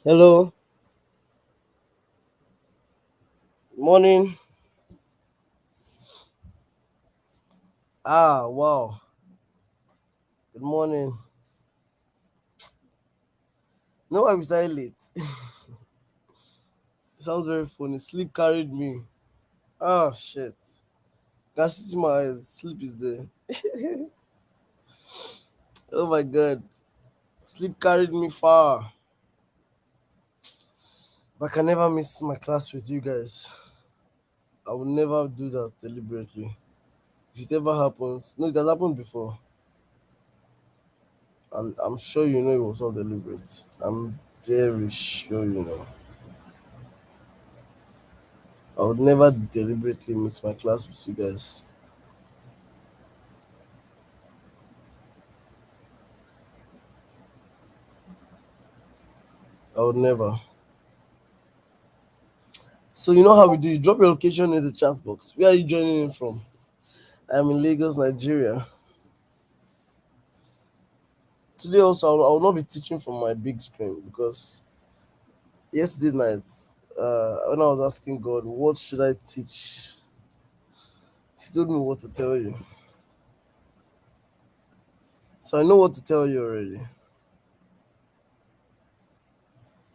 Hello, morning. Wow. Good morning. No, I was late. Sounds very funny. Sleep carried me. Shit. Can see my eyes. Sleep is there. Oh my god. Sleep carried me far. But I can never miss my class with you guys. I will never do that deliberately. If it ever happens, no, it has happened before. And I'm sure you know it was not deliberate. I'm very sure you know. I would never deliberately miss my class with you guys. I would never. So you know how we do. You drop your location in the chat box. Where are you joining in from? I'm in Lagos, Nigeria. Today also I will not be teaching from my big screen because yesterday night, when I was asking God, what should I teach? He told me what to tell you. So I know what to tell you already.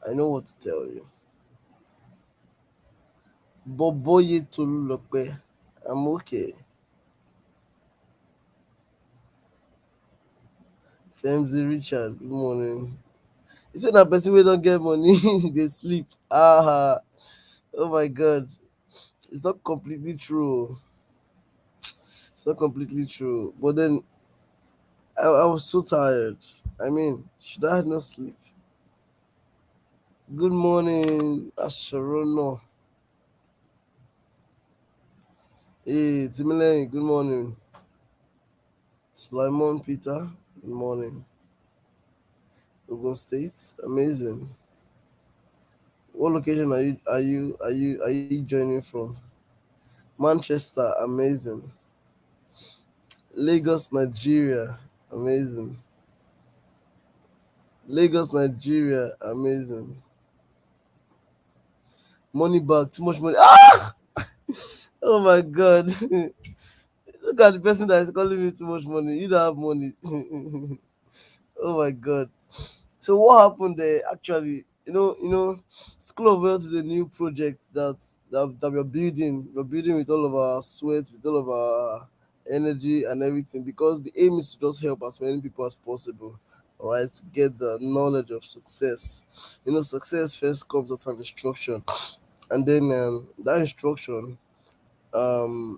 I know what to tell you. Boboye Tolulope. I'm okay. Femzi Richard, good morning. He said that person we don't get money, they sleep. Oh my god. It's not completely true. It's not completely true. But then I was so tired. I mean, should I have no sleep? Good morning, Asharono. Hey, Timile, good morning. Slimon Peter, good morning. Ogun State, amazing. What location are you joining from? Manchester, amazing. Lagos, Nigeria, amazing. Lagos, Nigeria, amazing. Money back, too much money. Ah! Oh my god. Look at the person that is calling me too much money. You don't have money. Oh my god. So what happened there actually? School of Wealth is a new project that we're building. We're building with all of our sweat, with all of our energy and everything, because the aim is to just help as many people as possible. All right, get the knowledge of success. Success first comes as an instruction, and then that instruction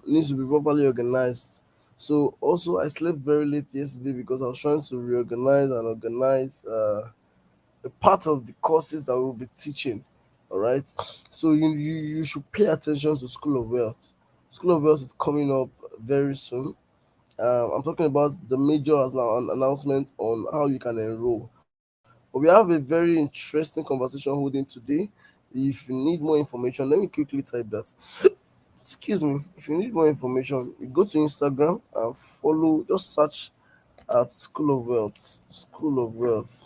needs to be properly organized. So also, I slept very late yesterday because I was trying to reorganize and organize a part of the courses that we'll be teaching. All right. So you should pay attention to School of Wealth. School of Wealth is coming up very soon. I'm talking about the major announcement on how you can enroll. But we have a very interesting conversation holding today. If you need more information, let me quickly type that. Excuse me. If you need more information, you go to Instagram and follow. Just search at School of Wealth. School of Wealth.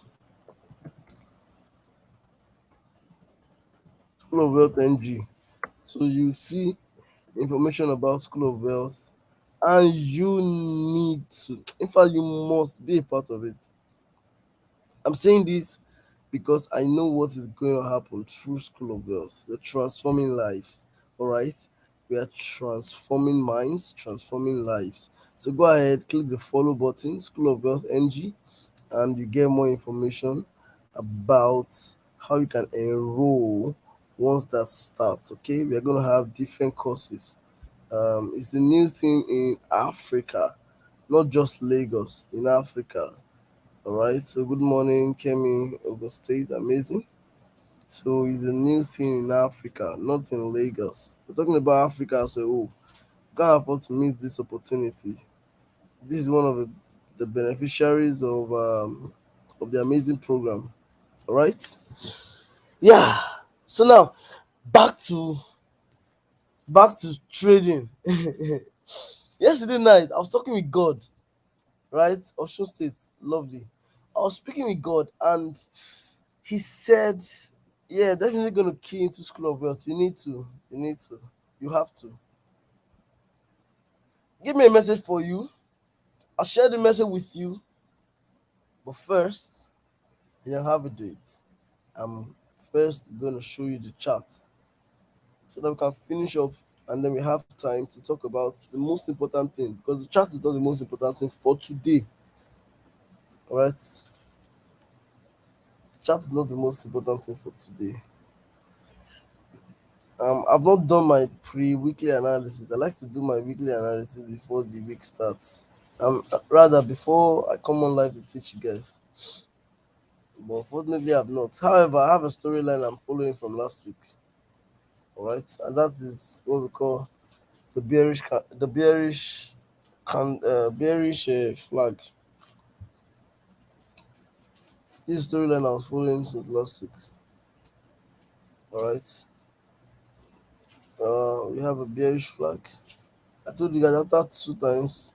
School of Wealth NG. So you see information about School of Wealth, and you need to, in fact, you must be a part of it. I'm saying this because I know what is going to happen through School of Wealth. We're transforming lives, all right? We are transforming minds, transforming lives. So go ahead, click the follow button, School of Wealth NG, and you get more information about how you can enroll once that starts. Okay, we are going to have different courses. It's the new thing in Africa, not just Lagos, in Africa. All right, so good morning, Kemi, Ogo State, amazing. So it's a new thing in Africa, not in Lagos. We're talking about Africa as a whole. Can't afford to miss this opportunity. This is one of the beneficiaries of the amazing program. All right. Yeah. So now back to trading. Yesterday night, I was talking with God, right? Ocean State, lovely. I was speaking with God, and He said, "Yeah, definitely gonna key into School of Wealth. You have to. Give me a message for you. I'll share the message with you, but first, how we do it. I'm first gonna show you the chart so that we can finish up, and then we have time to talk about the most important thing, because the chart is not the most important thing for today. All right, chat is not the most important thing for today. I've not done my pre-weekly analysis. I like to do my weekly analysis before the week starts. Rather before I come on live to teach you guys. But unfortunately, I've not. However, I have a storyline I'm following from last week. All right, and that is what we call the bearish flag. This storyline I was following since last week. All right, we have a bearish flag. I told you guys after two times,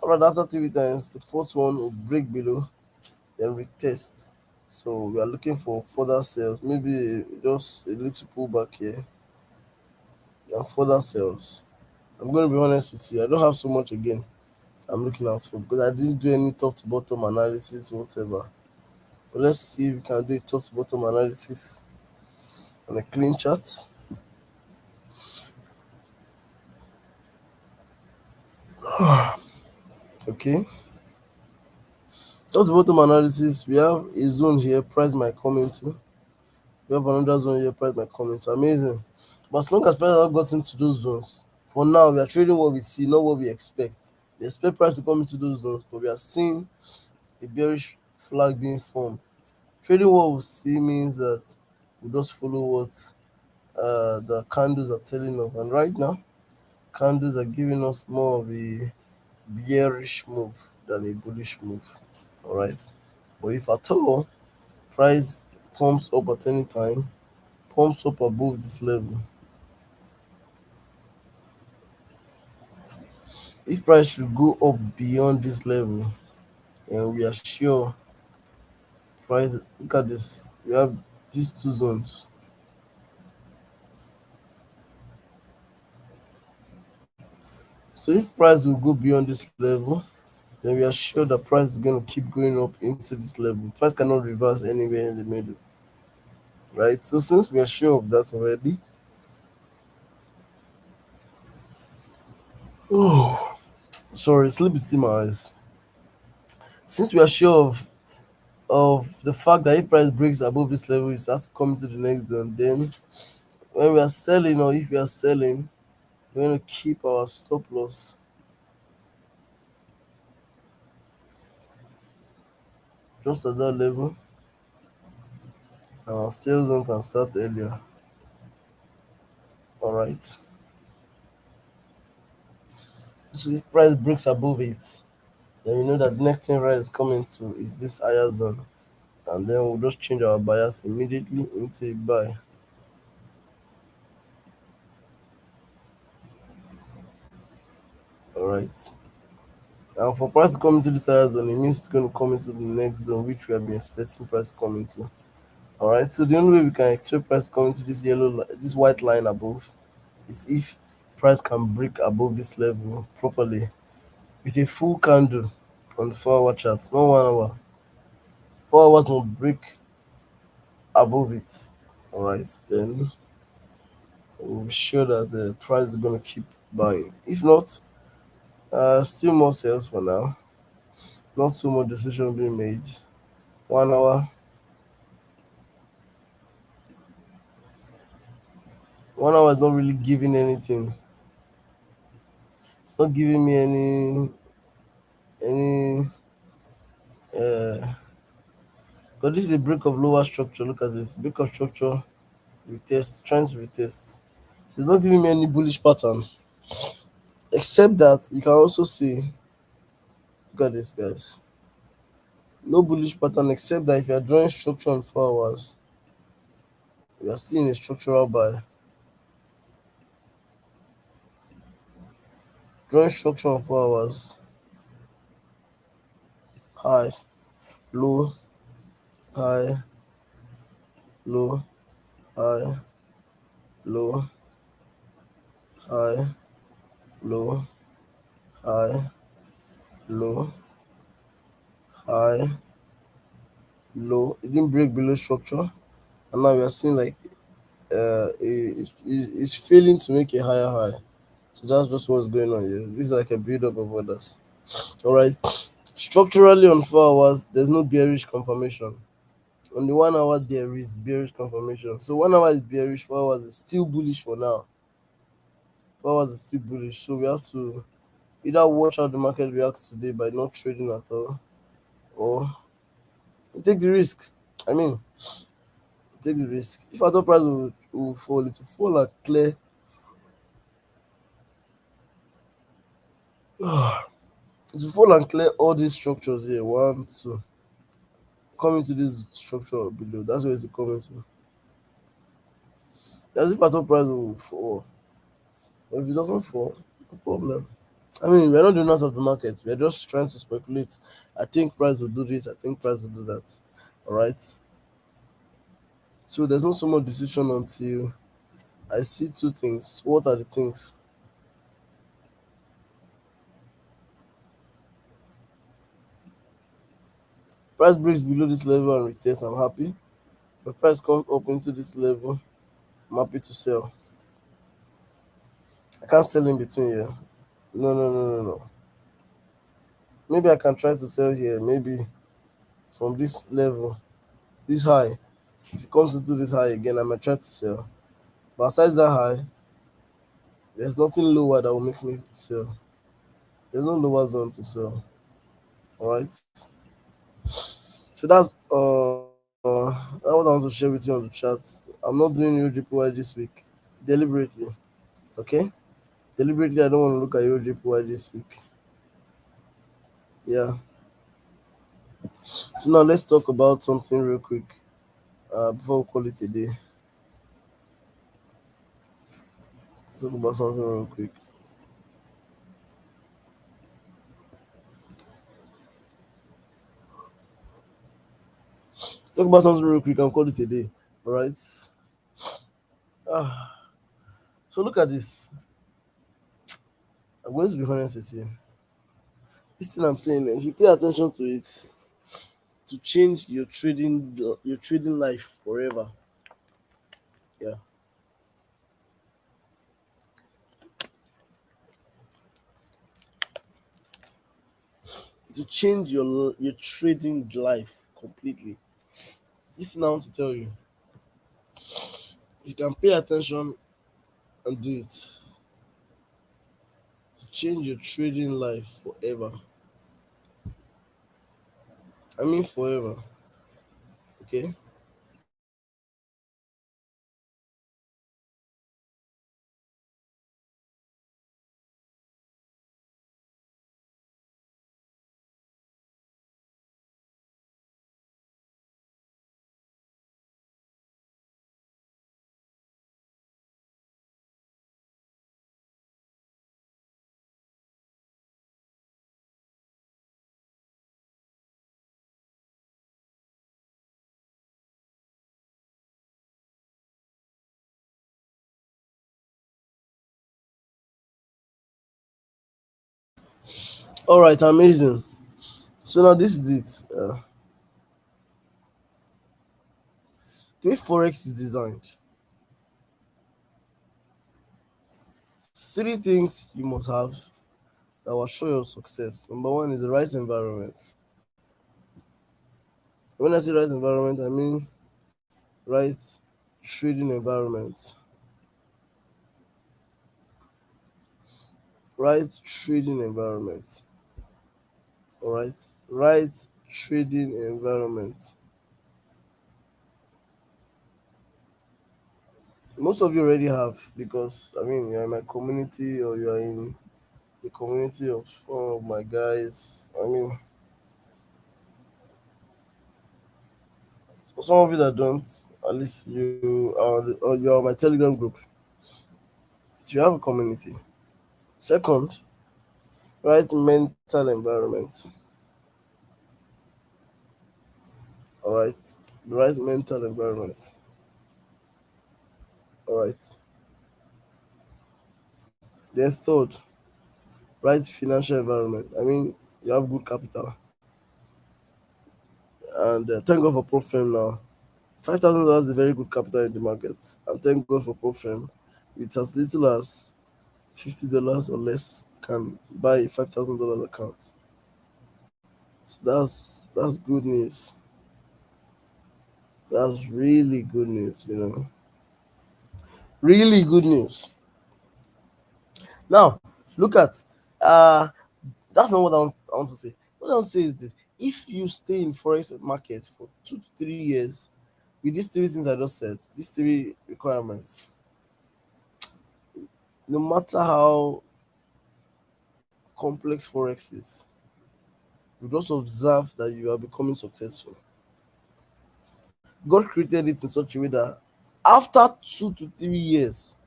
rather after three times, the fourth one will break below, then retest. So we are looking for further sales, maybe just a little pullback here and further sales. I'm going to be honest with you, I don't have so much again I'm looking out for, because I didn't do any top to bottom analysis whatever. But let's see if we can do a top to bottom analysis on a clean chart. Okay. Top to bottom analysis, we have a zone here, price might come into. We have another zone here, price might come into. Amazing. But as long as price has got into those zones, for now we are trading what we see, not what we expect. We expect price to come into those zones, but we are seeing a bearish flag being formed. Trading what we see means that we just follow what the candles are telling us. And right now, candles are giving us more of a bearish move than a bullish move. All right. But if at all price comes up at any time, pumps up above this level, if price should go up beyond this level, and we are sure price, look at this, we have these two zones. So if price will go beyond this level, then we are sure that price is going to keep going up into this level. Price cannot reverse anywhere in the middle, right? So since we are sure of that already, oh, sorry, sleep is still my eyes. Since we are sure of the fact that if price breaks above this level, it has to come to the next zone. Then when we are selling, or if we are selling, we're going to keep our stop loss just at that level, and our sales zone can start earlier. All right. So if price breaks above it, then we know that the next thing price is coming to is this higher zone, and then we'll just change our bias immediately into a buy. All right. And for price to come into this higher zone, it means it's going to come into the next zone, which we have been expecting price to come into. All right. So the only way we can expect price to come into this this white line above, is if price can break above this level properly with a full candle on the 4 hour chart, not 1 hour. 4 hours will break above it. All right. Then we'll be sure that the price is going to keep buying. If not, still more sales for now. Not so much decision being made. 1 hour. 1 hour is not really giving anything. It's not giving me any because this is a break of lower structure. Look at this. Break of structure, retest, trying to retest. So it's not giving me any bullish pattern. Except that you can also see, look at this guys. No bullish pattern except that if you are drawing structure on 4 hours, we are still in a structural buy. Drawing structure on 4 hours. High, low, high, low, high, low, high, low, high, low, high, low. It didn't break below structure, and now we are seeing like it's failing to make a higher high. So that's just what's going on here. This is like a build up of orders. All right. Structurally on 4 hours, there's no bearish confirmation. On the 1 hour, there is bearish confirmation. So 1 hour is bearish, 4 hours is still bullish for now. 4 hours is still bullish. So we have to either watch how the market reacts today by not trading at all, or we take the risk. I mean, take the risk. If other price will fall, it will fall and clear. It will fall and clear all these structures here. One, two. Come into this structure below. That's where it's coming to. As if other price will fall. But if it doesn't fall, no problem. I mean, we're not doing us of the market. We're just trying to speculate. I think price will do this. I think price will do that. All right. So there's not so much decision until I see two things. What are the things? Price breaks below this level and retest, I'm happy. But price comes up into this level, I'm happy to sell. I can't sell in between here. No, no, no, no, no. Maybe I can try to sell here. Maybe from this level, this high. If it comes into this high again, I might try to sell. But besides that high, there's nothing lower that will make me sell. There's no lower zone to sell. All right. So that's what I want to share with you on the chat. I'm not doing EUJPY this week deliberately. Okay, deliberately I don't want to look at EUJPY this week. Yeah. So now let's talk about something real quick before we call it a day. Talk about something real quick. Talk about something real quick and call it a day. All right. Ah, so look at this. I'm going to be honest with you. This thing I'm saying, if you pay attention to it, to change your trading life forever. Yeah, to change your trading life completely. This thing I want to tell you. If you can pay attention and do it, to change your trading life forever. I mean forever. Okay. All right. Amazing. So now this is it. The way forex is designed, three things you must have that will show your success. Number one is the right environment. When I say right environment, I mean right trading environment. Right trading environment. All right. Right trading environment. Most of you already have because I mean you're in my community or you are in the community of one of my guys. I mean, for some of you that don't, at least you are or you are my Telegram group. So you have a community. Second, right mental environment. All right, the right mental environment. All right. Then third, right financial environment. I mean, you have good capital, and thank God for Profem now. $5,000 is a very good capital in the market, and thank God for Profem. With as little as $50 or less, can buy a $5,000 account. So that's good news. That's really good news. Really good news. Now, look at uh that's not what I want to say. What I want to say is this: if you stay in forex market for 2 to 3 years with these three things I just said, these three requirements, no matter how complex forex is, you just observe that you are becoming successful. God created it in such a way that after 2 to 3 years,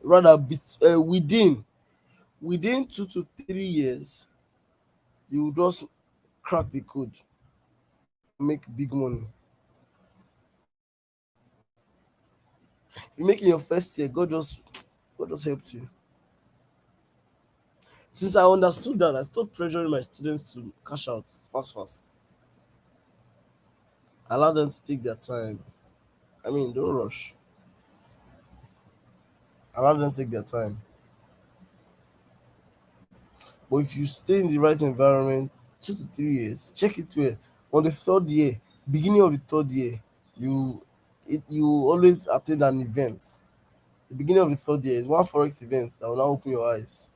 rather within 2 to 3 years, you will just crack the code and make big money. If you make in your first year, God just helped you. Since I understood that, I stopped pressuring my students to cash out fast, fast. Allow them to take their time. I mean, don't rush. Allow them to take their time. But if you stay in the right environment, 2 to 3 years, check it well. On the third year, beginning of the third year, you you always attend an event. The beginning of the third year is one forex event that will now open your eyes.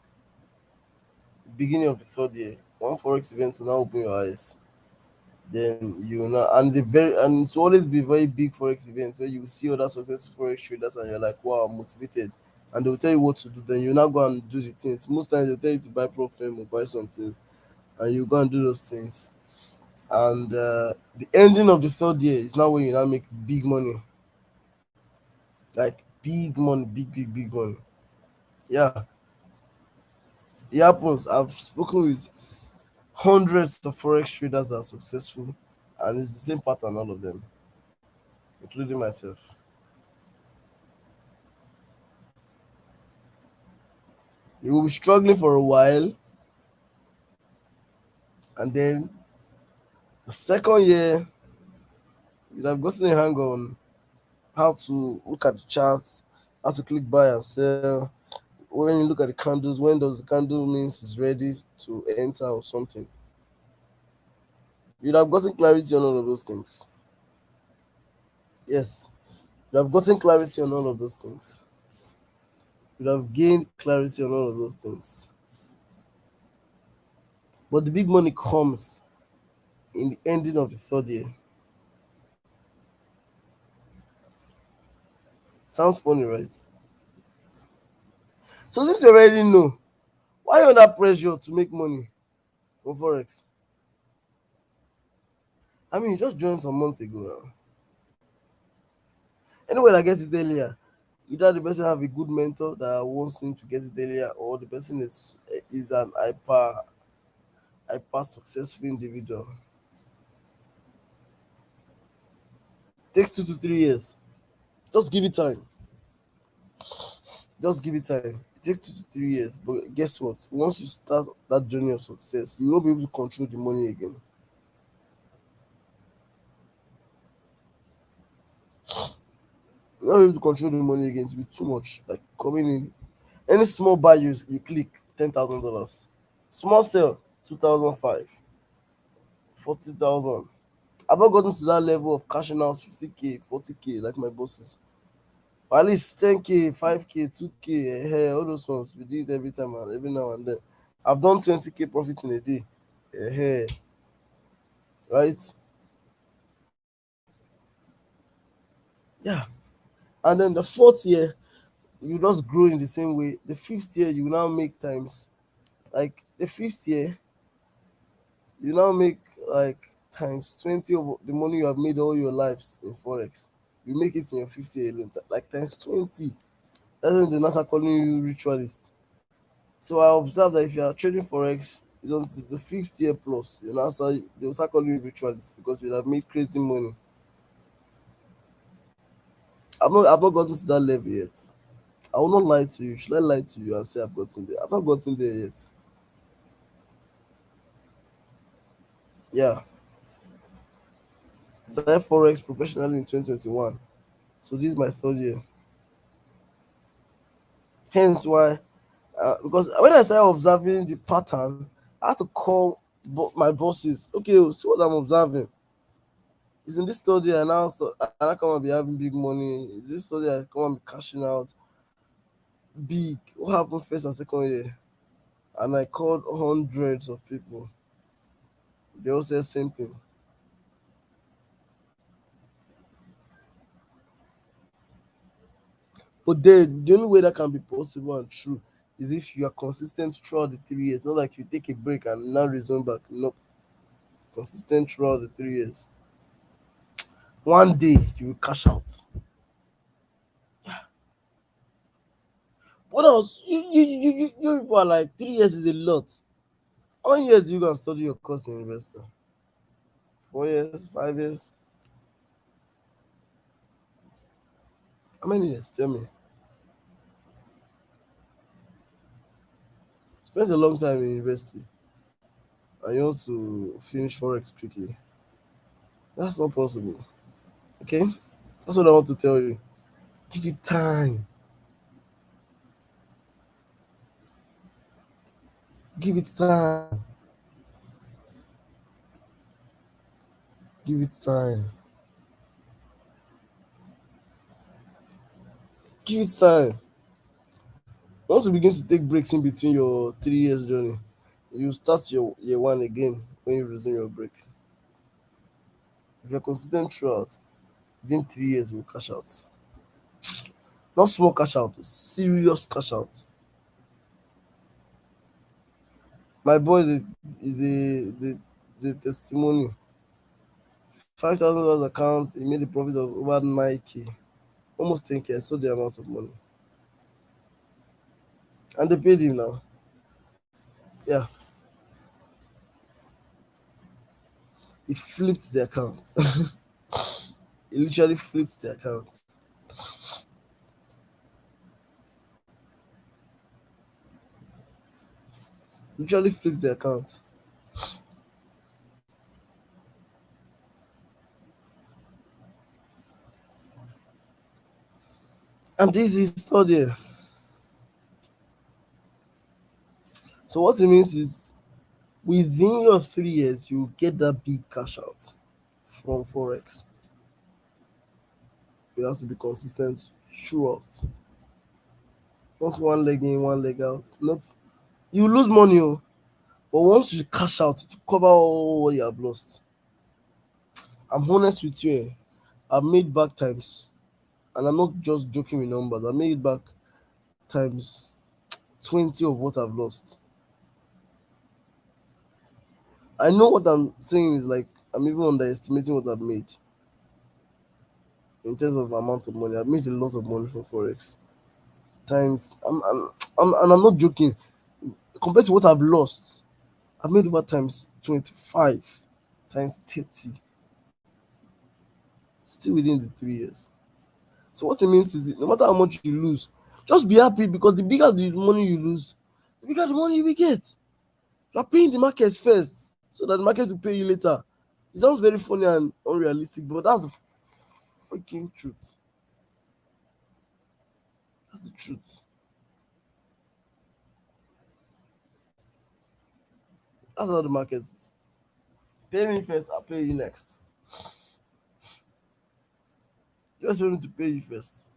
Beginning of the third year, one forex event will now open your eyes. Then you will not, and it's always be very big forex events where you see other successful forex traders and you're like, wow, I'm motivated. And they'll tell you what to do. Then you now go and do the things. Most times they'll tell you to buy prop firm or buy something, and you go and do those things. And the ending of the third year is now when you now make big money, like big money, big money. Yeah, it happens. I've spoken with hundreds of forex traders that are successful, and it's the same pattern, all of them, including myself. You will be struggling for a while, and then the second year, you'd have gotten a hang on how to look at the charts, how to click buy and sell. When you look at the candles, when does the candle means it's ready to enter or something? You'd have gotten clarity on all of those things. Yes, you have gotten clarity on all of those things. You have gained clarity on all of those things. But the big money comes in the ending of the third year. Sounds funny, right? So since you already know, why are you under pressure to make money from Forex? I mean, you just joined some months ago now. Anyway, that gets it earlier. Either the person have a good mentor that wants him to get it earlier, or the person is an hyper successful individual. Takes 2 to 3 years. Just give it time. Just give it time. It takes 2 to 3 years. But guess what? Once you start that journey of success, you won't be able to control the money again. You're not able to control the money again. It will be too much. Like coming in. Any small buy you click $10,000. Small sell 2005, 40,000. I've not gotten to that level of cashing out 50K, 40K like my bosses. But at least 10K, 5K, 2K, all those ones. We do it every time and every now and then. I've done 20K profit in a day. Right? Yeah. And then the fourth year, you just grow in the same way. The fifth year, you now make times. Like the fifth year, you now make like times 20 of the money you have made all your lives in Forex. You make it in your fifth year alone, like times 20. That's when they now start calling you ritualist. So I observe that if you are trading Forex, you don't the fifth year plus, you now start they will start calling you ritualist because you have made crazy money. I've not gotten to that level yet. I will not lie to you. Should I lie to you and say I've gotten there? I've not gotten there yet. Yeah. I started Forex professionally in 2021. So this is my third year. Hence why, because when I started observing the pattern, I had to call my bosses. Okay, see what I'm observing. It's in this study I come and be having big money. Is this study I come and be cashing out big. What happened first and second year? And I called hundreds of people. They all said same thing. But then the only way that can be possible and true is if you are consistent throughout the 3 years. Not like you take a break and now resume back. Nope. Consistent throughout the 3 years. One day you will cash out. What else? You people are like 3 years is a lot. How many years do you go and study your course in university? 4 years, 5 years? How many years? Tell me. Spends a long time in university and you want to finish Forex quickly. That's not possible. Okay? That's what I want to tell you. Give it time. Give it time. Give it time. Give it time. Once you begin to take breaks in between your 3 years journey, you start your year one again when you resume your break. If you're consistent throughout, within 3 years you will cash out. Not small cash out, serious cash out. My boy is a testimony. $5,000 account, he made a profit of over 9K, almost 10K. I saw the amount of money. And they paid him now. Yeah, he flipped the account. He literally flipped the account. Literally flipped the account. And this is still there. So what it means is within your 3 years, you get that big cash out from Forex. You have to be consistent throughout. Not one leg in, one leg out. Nope. You lose money, oh, but once you cash out to cover all what you have lost, I'm honest with you. I've made back times, and I'm not just joking with numbers. I made back times 20 of what I've lost. I know what I'm saying is like I'm even underestimating what I've made in terms of amount of money. I've made a lot of money from Forex. Times and I'm not joking. Compared to what I've lost, I've made over times 25, times 30, still within the 3 years. So what it means is no matter how much you lose, just be happy because the bigger the money you lose, the bigger the money you will get. You are paying the market first so that the market will pay you later. It sounds very funny and unrealistic, but that's the freaking truth. That's the truth. That's how the market is. Pay me first, I'll pay you next. Just for me to pay you first.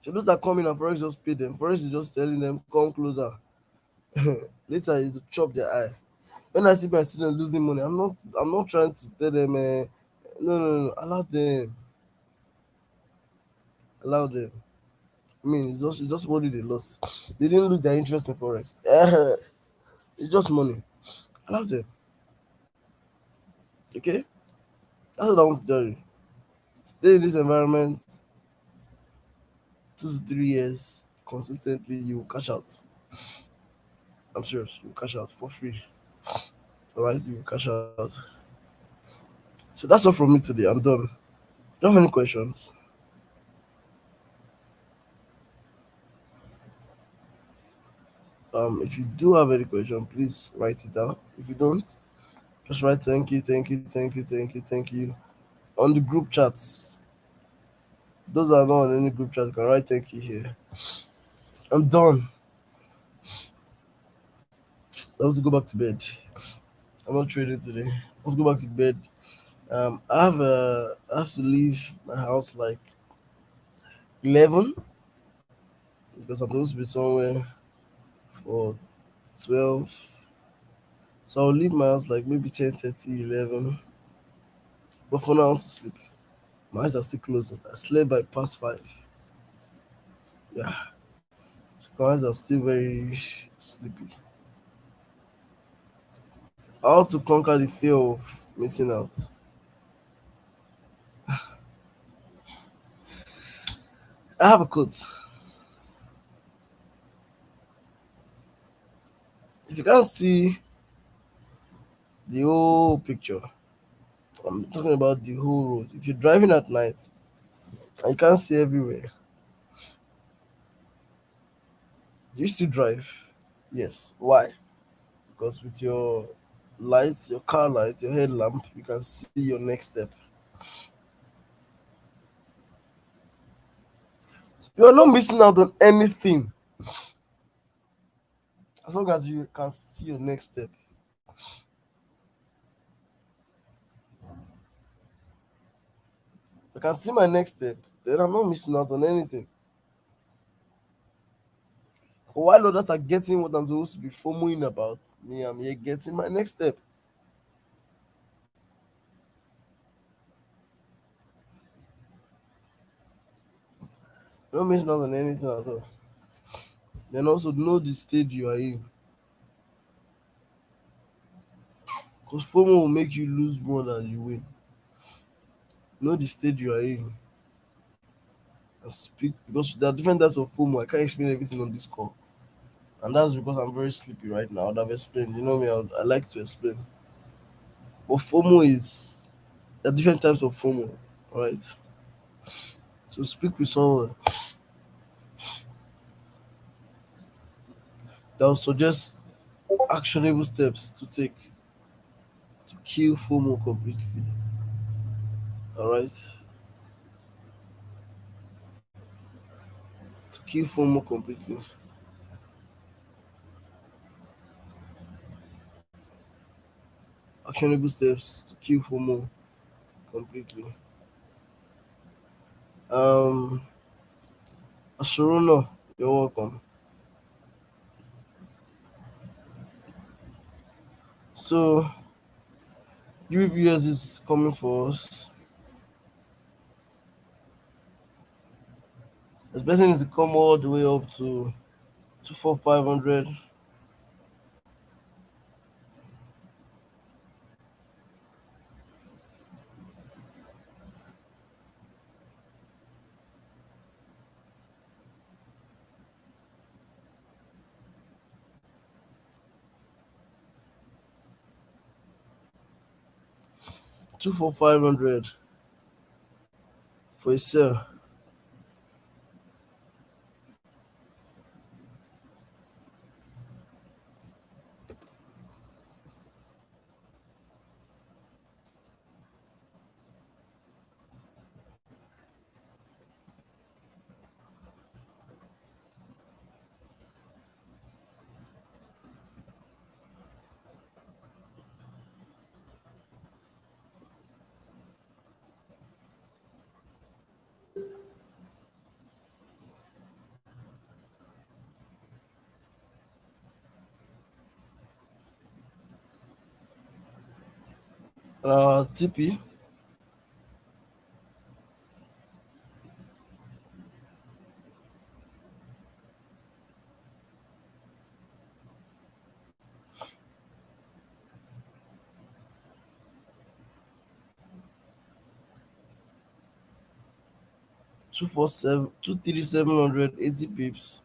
So those that come in and Forex just pay them. Forex is just telling them, come closer. Later you to chop their eye. When I see my students losing money, I'm not trying to tell them no, no, no, allow them. Allow them. I mean it's just money they lost. They didn't lose their interest in Forex. It's just money. Allow them. Okay? That's what I want to tell you. Stay in this environment 2 to 3 years consistently, you will cash out. I'm serious, you will cash out for free. Alright, you will cash out. So that's all from me today. I'm done. Do you have any questions? If you do have any question, please write it down. If you don't, just write thank you, thank you, thank you, thank you, thank you on the group chats. Those are not on any group chat, can write thank you here. I'm done. I have to go back to bed. I'm not trading today. Let's go back to bed. I have to leave my house like 11 because I'm supposed to be somewhere for 12. So I'll leave my house like maybe 10:30, 11. But for now, I want to sleep. My eyes are still closed. I slept by past 5. Yeah, so my eyes are still very sleepy. How to conquer the fear of missing out. I have a quote. If you can't see the whole picture, I'm talking about the whole road. If you're driving at night and you can't see everywhere, do you still drive? Yes. Why? Because with your lights, your car light, your headlamp, you can see your next step. You are not missing out on anything as long as you can see your next step. If I can see my next step, then I'm not missing out on anything. But while others are getting what I'm supposed to be foaming about, me, I'm here getting my next step. I'm not missing out on anything at all. Then also know the stage you are in. Because FOMO will make you lose more than you win. Know the stage you are in. and speak, because there are different types of FOMO. I can't explain everything on this call. And that's because I'm very sleepy right now. I would have explained. You know me, I like to explain. But FOMO is, there are different types of FOMO, right? So speak with someone that will suggest actionable steps to take to kill FOMO completely. All right, to kill FOMO completely. Actionable steps to kill FOMO completely. Um, Ashuruno, you're welcome. So UBS is coming for us. The person needs to come all the way up to 24500. 24500 for a sell. TP 247 23700 80 pips.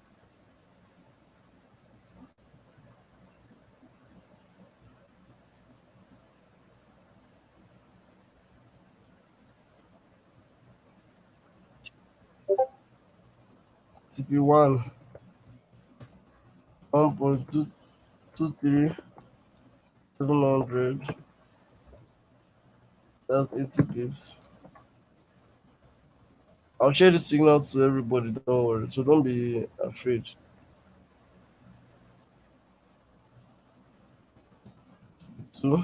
TP1 1.22700, that's 80 pips. I'll share the signal to everybody, don't worry. So don't be afraid. So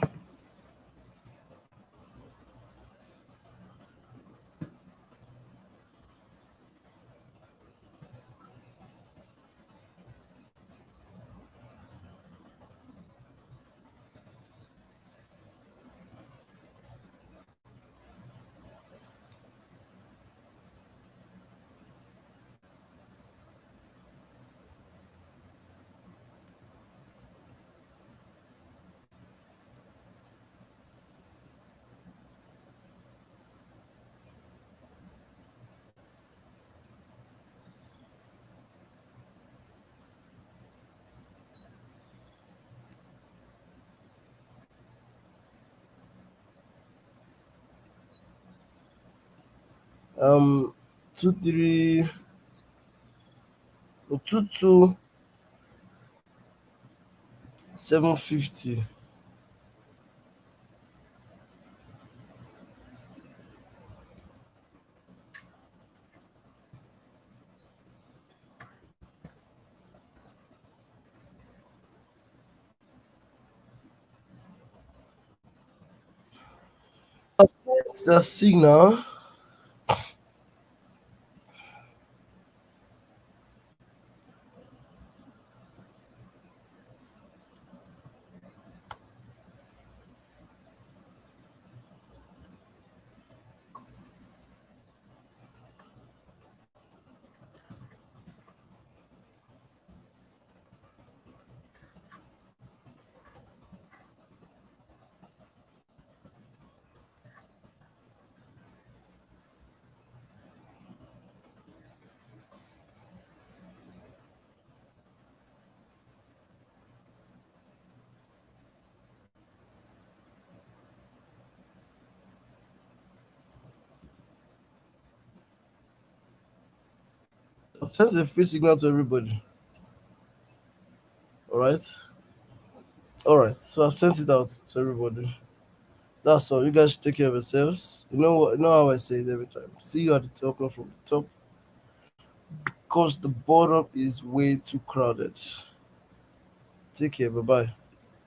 um 23 750. That's the signal. I've sent a free signal to everybody. All right. All right. So I've sent it out to everybody. That's all. You guys should take care of yourselves. You know what? You know how I say it every time. See you at the top, not from the top, because the bottom is way too crowded. Take care. Bye bye.